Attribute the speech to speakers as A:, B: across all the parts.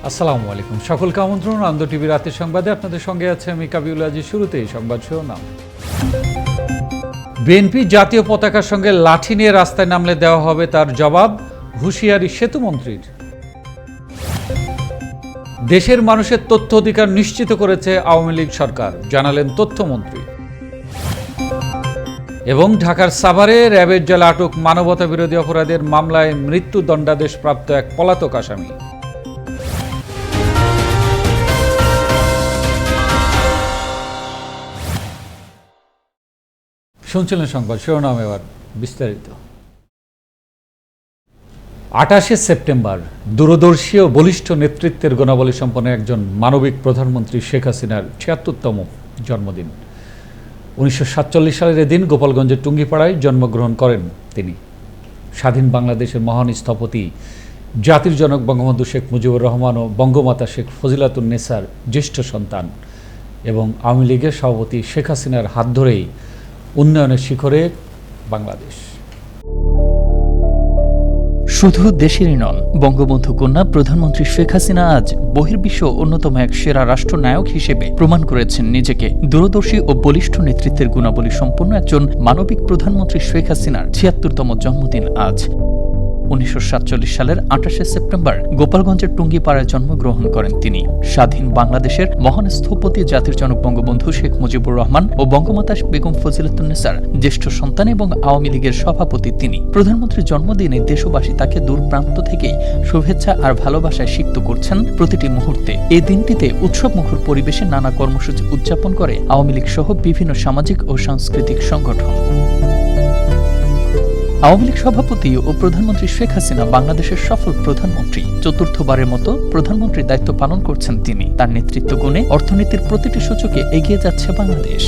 A: আসসালামু আলাইকুম, সকলকে আমন্ত্রণ আনন্দ টিভি রাতের সংবাদে আপনাদের সঙ্গে আছে আমি কাবিউল আজিজ। শুরুতেই সংবাদ শিরোনাম। বিএনপি জাতীয় পতাকার সঙ্গে লাঠি নিয়ে রাস্তায় নামলে দেওয়া হবে তার জবাব, হুঁশিয়ারি সেতুমন্ত্রীর। দেশের মানুষের তথ্য অধিকার নিশ্চিত করেছে আওয়ামী লীগ সরকার, জানালেন তথ্যমন্ত্রী। এবং ঢাকার সাভারে র্যাবের জালে আটক মানবতা বিরোধী অপরাধের মামলায় মৃত্যুদণ্ডাদেশপ্রাপ্ত এক পলাতক আসামি। শুনছিলেন সংবাদ শিরোনাম, এবার বিস্তারিত। 28 সেপ্টেম্বর দূরদর্শী ও বলিষ্ঠ নেতৃত্বের গুণাবলী সম্পন্ন একজন মানবিক প্রধানমন্ত্রী শেখ হাসিনার 76তম জন্মদিন। 1947 সালের এদিন গোপালগঞ্জের টুঙ্গিপাড়ায় জন্মগ্রহণ করেন তিনি। স্বাধীন বাংলাদেশের মহান স্থপতি জাতির জনক বঙ্গবন্ধু শেখ মুজিবুর রহমান ও বঙ্গমাতা শেখ ফজিলাতুন্নেসার জ্যেষ্ঠ সন্তান এবং আওয়ামী লীগের সভাপতি শেখ হাসিনার হাত ধরেই উন্নয়নের শিখরে বাংলাদেশ।
B: শুধু দেশেরই নন, বঙ্গবন্ধু কন্যা প্রধানমন্ত্রী শেখ হাসিনা আজ বহির্বিশ্ব অন্যতম এক সেরা রাষ্ট্রনায়ক হিসেবে প্রমাণ করেছেন নিজেকে। দূরদর্শী ও বলিষ্ঠ নেতৃত্বের গুণাবলী সম্পন্ন একজন মানবিক প্রধানমন্ত্রী শেখ হাসিনার 76তম জন্মদিন আজ। 1947 সালের 28 সেপ্টেম্বর গোপালগঞ্জের টুঙ্গিপাড়ায় জন্মগ্রহণ করেন তিনি। স্বাধীন বাংলাদেশের মহান স্থপতি জাতির জনক বঙ্গবন্ধু শেখ মুজিবুর রহমান ও বঙ্গমাতা বেগম ফজিলাতুন্নেসার জ্যেষ্ঠ সন্তান এবং আওয়ামী লীগের সভাপতি তিনি। প্রধানমন্ত্রীর জন্মদিনে দেশবাসী তাকে দূর প্রান্ত থেকেই শুভেচ্ছা আর ভালোবাসায় সিক্ত করছেন প্রতিটি মুহূর্তে। এই দিনটিতে উৎসবমুখর পরিবেশে নানা কর্মসূচি উদযাপন করে আওয়ামী লীগ সহ বিভিন্ন সামাজিক ও সাংস্কৃতিক সংগঠন। আওয়ামী লীগ সভাপতি ও প্রধানমন্ত্রী শেখ হাসিনা বাংলাদেশের সফল প্রধানমন্ত্রী। চতুর্থবারের মতো প্রধানমন্ত্রীর দায়িত্ব পালন করছেন তিনি। তার নেতৃত্ব গুণে অর্থনীতির প্রতিটি সূচকে এগিয়ে যাচ্ছে বাংলাদেশ।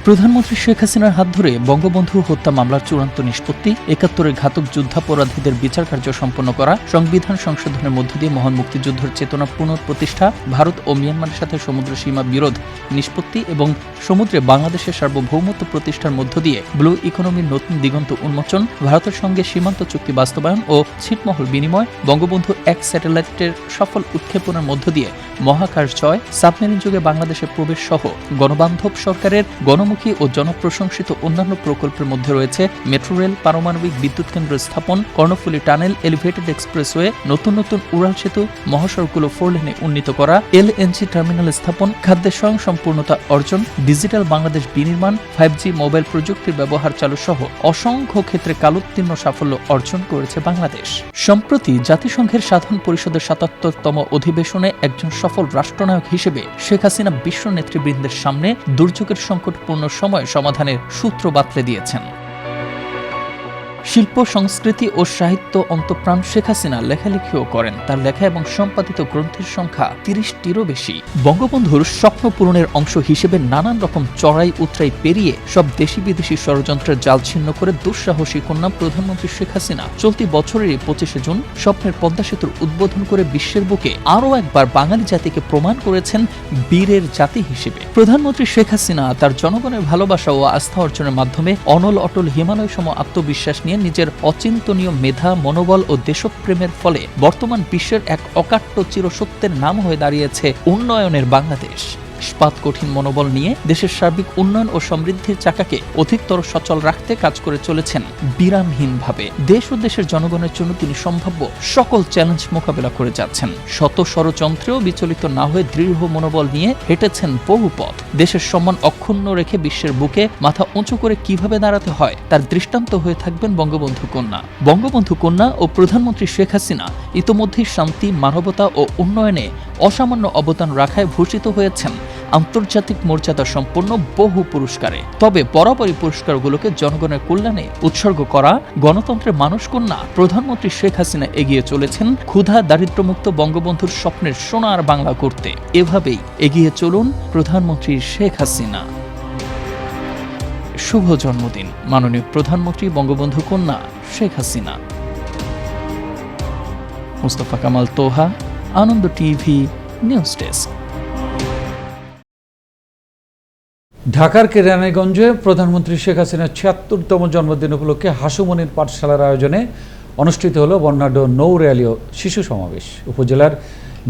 B: প্রধানমন্ত্রী শেখ হাসিনার হাত ধরে বঙ্গবন্ধু হত্যা মামলার চূড়ান্ত নিষ্পত্তি, ৭১-এর ঘাতক যুদ্ধাপরাধীদের বিচার কার্য সম্পন্ন করা, সংবিধান সংশোধনের মধ্য দিয়ে মহান মুক্তিযুদ্ধের চেতনা পুনঃপ্রতিষ্ঠা, ভারত ও মিয়ানমারের সাথে সমুদ্র সীমা বিরোধ নিষ্পত্তি এবং সমুদ্রে বাংলাদেশের সার্বভৌমত্ব প্রতিষ্ঠার মধ্য দিয়ে ব্লু ইকোনমির নতুন দিগন্ত উন্মোচন, ভারতের সঙ্গে সীমান্ত চুক্তি বাস্তবায়ন ও ছিটমহল বিনিময়, বঙ্গবন্ধু ১ স্যাটেলাইটের সফল উৎক্ষেপণের মধ্য দিয়ে মহাকাশ জয়, সাবমেরিন যুগে বাংলাদেশের প্রবেশ সহ গণবান্ধব সরকারের গণমুখী ও জনপ্রশংসিত অন্যান্য প্রকল্পের মধ্যে রয়েছে মেট্রো রেল, পারমাণবিক বিদ্যুৎ কেন্দ্র স্থাপন, কর্ণফুলী টানেল, এলিভেটেড এক্সপ্রেসওয়ে, নতুন নতুন উড়াল সেতু, মহাসড়কগুলো 4 লেনে উন্নীত করা, এলএনজি টার্মিনাল স্থাপন, খাদ্যের স্বয়ংসম্পূর্ণতা অর্জন, ডিজিটাল বাংলাদেশ বিনির্মাণ, 5G মোবাইল প্রযুক্তির ব্যবহার চালু সহ অসংখ্য ক্ষেত্রে কালোত্তীর্ণ সাফল্য অর্জন করেছে বাংলাদেশ। সম্প্রতি জাতিসংঘের সাধারণ পরিষদের ৭৭তম অধিবেশনে একজন সফল রাষ্ট্রনায়ক হিসেবে শেখ হাসিনা বিশ্ব নেতৃবৃন্দের সামনে দুর্যোগের সংকটপূর্ণ সময় সমাধানের সূত্র বাতলে দিয়েছেন। শিল্প, সংস্কৃতি ও সাহিত্য অন্তঃপ্রাণ শেখ হাসিনা লেখালেখিও করেন। তার লেখা এবং সম্পাদিত গ্রন্থের সংখ্যা ৩০টিরও বেশি। বঙ্গবন্ধুর স্বপ্ন পূরণের অংশ হিসেবে নানান রকম চড়াই উতরাই পেরিয়ে সব দেশি বিদেশি ষড়যন্ত্রের জাল ছিন্ন করে দুঃসাহসী কন্যা প্রধানমন্ত্রী শেখ হাসিনা চলতি বছরের ২৫ জুন স্বপ্নের পদ্মা সেতুর উদ্বোধন করে বিশ্বের বুকে আরও একবার বাঙালি জাতিকে প্রমাণ করেছেন বীরের জাতি হিসেবে। প্রধানমন্ত্রী শেখ হাসিনা তার জনগণের ভালোবাসা ও আস্থা অর্জনের মাধ্যমে অনল অটল হিমালয় সম আত্মবিশ্বাস নিয়ে নিজের অচিন্তনীয় মেধা, মনোবল ও দেশপ্রেমের ফলে বর্তমান বিশ্বের এক অকাট্য চিরসত্যের নাম হয়ে দাঁড়িয়েছে উন্নয়নের বাংলাদেশ। ইস্পাত কঠিন মনোবল নিয়ে দেশের সার্বিক উন্নয়ন ও সমৃদ্ধির চাকাকে অধিকতর সচল রাখতে কাজ করে চলেছেন বিরামহীনভাবে। দেশ ও দেশের জনগণের জন্য তিনি সম্ভাব্য সকল চ্যালেঞ্জ মোকাবেলা করে যাচ্ছেন। শত ষড়যন্ত্রেও বিচলিত না হয়ে দৃঢ় মনোবল নিয়ে হেঁটেছেন বহু পথ। দেশের সম্মান অক্ষুণ্ণ রেখে বিশ্বের বুকে মাথা উঁচু করে কিভাবে দাঁড়াতে হয় তার দৃষ্টান্ত হয়ে থাকবেন বঙ্গবন্ধু কন্যা। বঙ্গবন্ধু কন্যা ও প্রধানমন্ত্রী শেখ হাসিনা ইতোমধ্যেই শান্তি, মানবতা ও উন্নয়নে অসামান্য অবদান রাখায় ভূষিত হয়েছেন আন্তর্জাতিক মর্যাদা সম্পন্ন বহু পুরস্কারে। তবে বরাবরই পুরস্কারগুলোকে জনগণের কল্যাণে উৎসর্গ করা গণতন্ত্রের মানুষ কন্যা প্রধানমন্ত্রী শেখ হাসিনা এগিয়ে চলেছেন ক্ষুধা দারিদ্র্যমুক্ত বঙ্গবন্ধুর স্বপ্নের সোনার বাংলা করতে। এভাবেই এগিয়ে চলুন প্রধানমন্ত্রী শেখ হাসিনা। শুভ জন্মদিন মাননীয় প্রধানমন্ত্রী বঙ্গবন্ধু কন্যা শেখ হাসিনা। মুস্তফা কামাল তোহা, আনন্দ টিভি, নিউজ ডেস্ক।
A: ঢাকার কেরানীগঞ্জে প্রধানমন্ত্রী শেখ হাসিনার ৭৬তম জন্মদিন উপলক্ষে হাসুমনির পাঠশালার আয়োজনে অনুষ্ঠিত হলো বর্ণাঢ্য নৌ র্যালি ও শিশু সমাবেশ। উপজেলার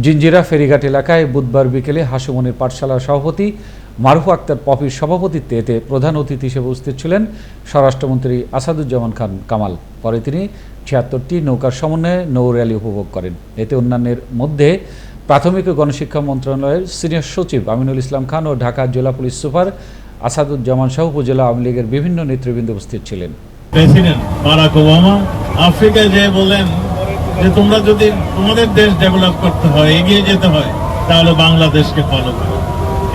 A: জিঞ্জিরা ফেরিঘাট এলাকায় বুধবার বিকেলে হাসুমনির পাঠশালার সভাপতি মারুফ আক্তার পপির সভাপতিত্বে এতে প্রধান অতিথি হিসেবে উপস্থিত ছিলেন স্বরাষ্ট্রমন্ত্রী আসাদুজ্জামান খান কামাল। পরে তিনি ৭৬টি নৌকার সমন্বয়ে নৌ র্যালি উপভোগ করেন। এতে অন্যান্যের মধ্যে প্রাথমিক ও গণশিক্ষা মন্ত্রণালয়ের সিনিয়র সচিব আমিনুল ইসলাম খান ও ঢাকা জেলা পুলিশ সুপার আসাদুজ্জামান সহ উপজেলা আওয়ামী লীগের বিভিন্ন নেতৃবৃন্দ উপস্থিত ছিলেন।
C: প্রেসিডেন্ট বারাক ওবামা আফ্রিকায় যে বলেন যে তোমরা যদি তোমাদের দেশ ডেভেলপ করতে হয়, এগিয়ে যেতে হয়, তাহলে বাংলাদেশকে ফলো করো।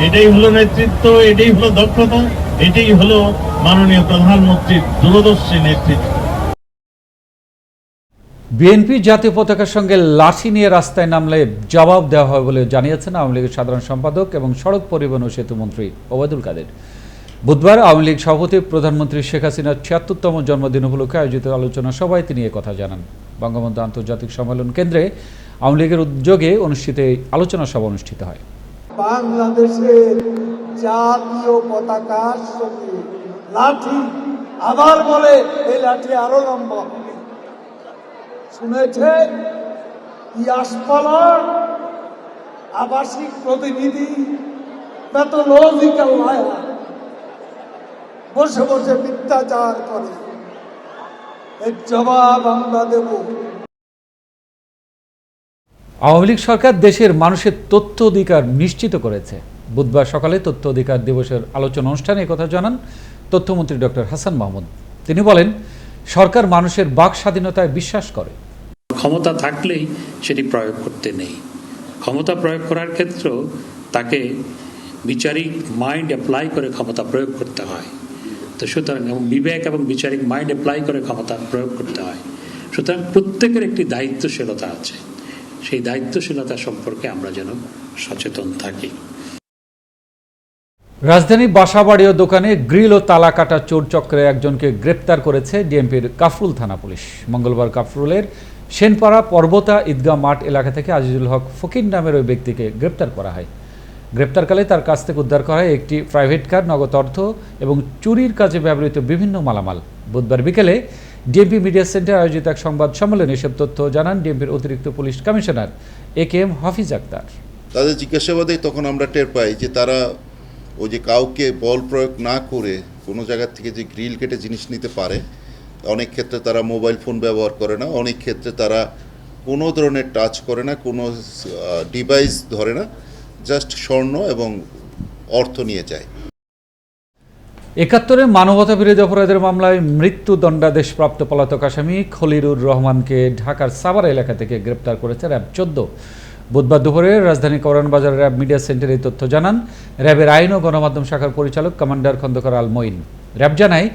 C: এটাই হলো নেতৃত্ব, এটাই হলো দক্ষতা, এটাই হলো মাননীয় প্রধানমন্ত্রীর দূরদর্শী নেতৃত্ব।
A: বিএনপি জাতীয় পতাকার সঙ্গে লাঠি নিয়ে রাস্তায় নামলে জবাব দেওয়া হয় বলে জানিয়েছেন আওয়ামী লীগের সাধারণ সম্পাদক এবং সড়ক পরিবহন ও সেতু মন্ত্রী ওবায়দুল কাদের। বুধবার আওয়ামী লীগ সভাপতি প্রধানমন্ত্রী শেখ হাসিনার ৭৬তম জন্মদিন উপলক্ষে আয়োজিত আলোচনা সভায় তিনি কথা জানান। বঙ্গবন্ধু আন্তর্জাতিক সম্মেলন কেন্দ্রে আওয়ামী লীগের উদ্যোগে অনুষ্ঠিত এই আলোচনা সভা অনুষ্ঠিত হয়।
D: বাংলাদেশের জাতীয় পতাকার সঙ্গে লাঠি আবার বলে এই লাঠি আরো লম্বা হবে। শুনেছে ইয়াসপালার আবাসিক প্রতিনিধি প্যাথোলজিক্যাল লায়ার বসে বসে মিথ্যাচার করে, এর জবাব আমরা দেব।
A: আওয়ামী লীগ সরকার দেশের মানুষের তথ্য অধিকার নিশ্চিত করেছে। বুধবার সকালে তথ্য অধিকার দিবসের আলোচনা অনুষ্ঠানে কথা জানান তথ্যমন্ত্রী ডক্টর হাসান মাহমুদ। তিনি বলেন, সরকার মানুষের বাক স্বাধীনতায় বিশ্বাস করে।
E: ক্ষমতা থাকলেই সেটি প্রয়োগ করতে নেই। ক্ষমতা প্রয়োগ করার ক্ষেত্রেও তাকে বিচারিক মাইন্ড অ্যাপ্লাই করে ক্ষমতা প্রয়োগ করতে হয়। তো সুতরাং বিবেক এবং বিচারিক মাইন্ড অ্যাপ্লাই করে ক্ষমতা প্রয়োগ করতে হয়। সুতরাং প্রত্যেকের একটি দায়িত্বশীলতা আছে, সেই দায়িত্বশীলতা সম্পর্কে আমরা যেন সচেতন থাকি।
A: রাজধানী বাসাবাড়ি ও দোকানে গ্রিল ও তালা কাটা চোর চক্রে একজনকে গ্রেপ্তার করেছে ডিএমপির কাফরুল থানা পুলিশ। মঙ্গলবার কাফরুলের সেনপাড়া পর্বতা ঈদগাহ মাঠ এলাকা থেকে আজিজুল হক ফকির নামের ওই ব্যক্তিকে গ্রেপ্তার করা হয়। গ্রেপ্তারকালে তার কাছ থেকে উদ্ধার করা হয় একটি প্রাইভেট কার, নগদ অর্থ এবং চুরির কাজে ব্যবহৃত বিভিন্ন মালামাল। বুধবার বিকেলে ডিএমপি মিডিয়া সেন্টারে আয়োজিত এক সংবাদ সম্মেলনে এসব তথ্য জানান ডিএমপির অতিরিক্ত পুলিশ কমিশনার AKM হাফিজ আক্তার।
F: তাদের জিজ্ঞাসাবাদে তখন আমরা টের পাই যে তারা ওই যে কাউকে বল প্রয়োগ না করে কোনো জায়গা থেকে যে গ্রিল কেটে জিনিস নিতে পারে, অনেক ক্ষেত্রে তারা মোবাইল ফোন ব্যবহার করে না, অনেক ক্ষেত্রে তারা কোনো ধরনের টাচ করে না, কোনো ডিভাইস ধরে না, জাস্ট স্বর্ণ এবং অর্থ নিয়ে যায়।
A: ৭১ মানবতা বিরোধী অপরাধের মামলায় মৃত্যুদণ্ডাদেশপ্রাপ্ত পলাতক আসামি খলিলুর রহমানকে ঢাকার সাভার এলাকা থেকে গ্রেপ্তার করেছে র্যাব ১৪। বুধবার দুপুরে রাজধানী কারওয়ান বাজার র্যাব মিডিয়া সেন্টারে এই তথ্য জানান র্যাবের আইন ও গণমাধ্যম শাখার পরিচালক কমান্ডার খন্দকার আল মঈন। র্যাব জানায়,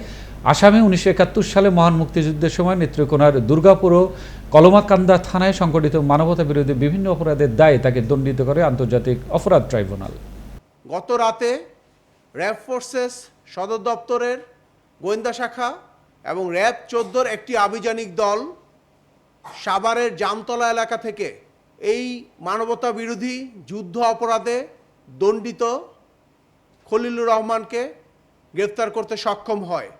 A: আসামি ১৯৭১ সালে মহান মুক্তিযুদ্ধের সময় নেত্রকোনার দুর্গাপুর ও কলমাকান্দা থানায় সংঘটিত মানবতা বিরোধী বিভিন্ন অপরাধের দায়ে তাকে দণ্ডিত করে আন্তর্জাতিক অপরাধ ট্রাইব্যুনাল।
G: গত রাতে র্যাব ফোর্সেস সদর দপ্তরের গোয়েন্দা শাখা এবং র্যাব ১৪-র একটি আভিযানিক দল সাভারের জামতলা এলাকা থেকে এই মানবতা বিরোধী যুদ্ধ অপরাধে দণ্ডিত খলিলুর রহমানকে গ্রেফতার করতে সক্ষম হয়।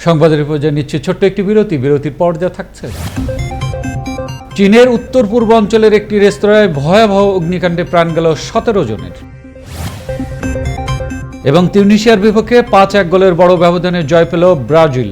A: সংবাদের পর্যায়ে নিচ্ছে ছোট্ট একটি বিরতির পর যা থাকছে। চীনের উত্তর পূর্বাঞ্চলের একটি রেস্তোরাঁয় ভয়াবহ অগ্নিকাণ্ডে প্রাণ গেল ১৭ জনের এবং তিউনিসিয়ার বিপক্ষে ৫-১ গোলের বড় ব্যবধানে জয় পেল ব্রাজিল।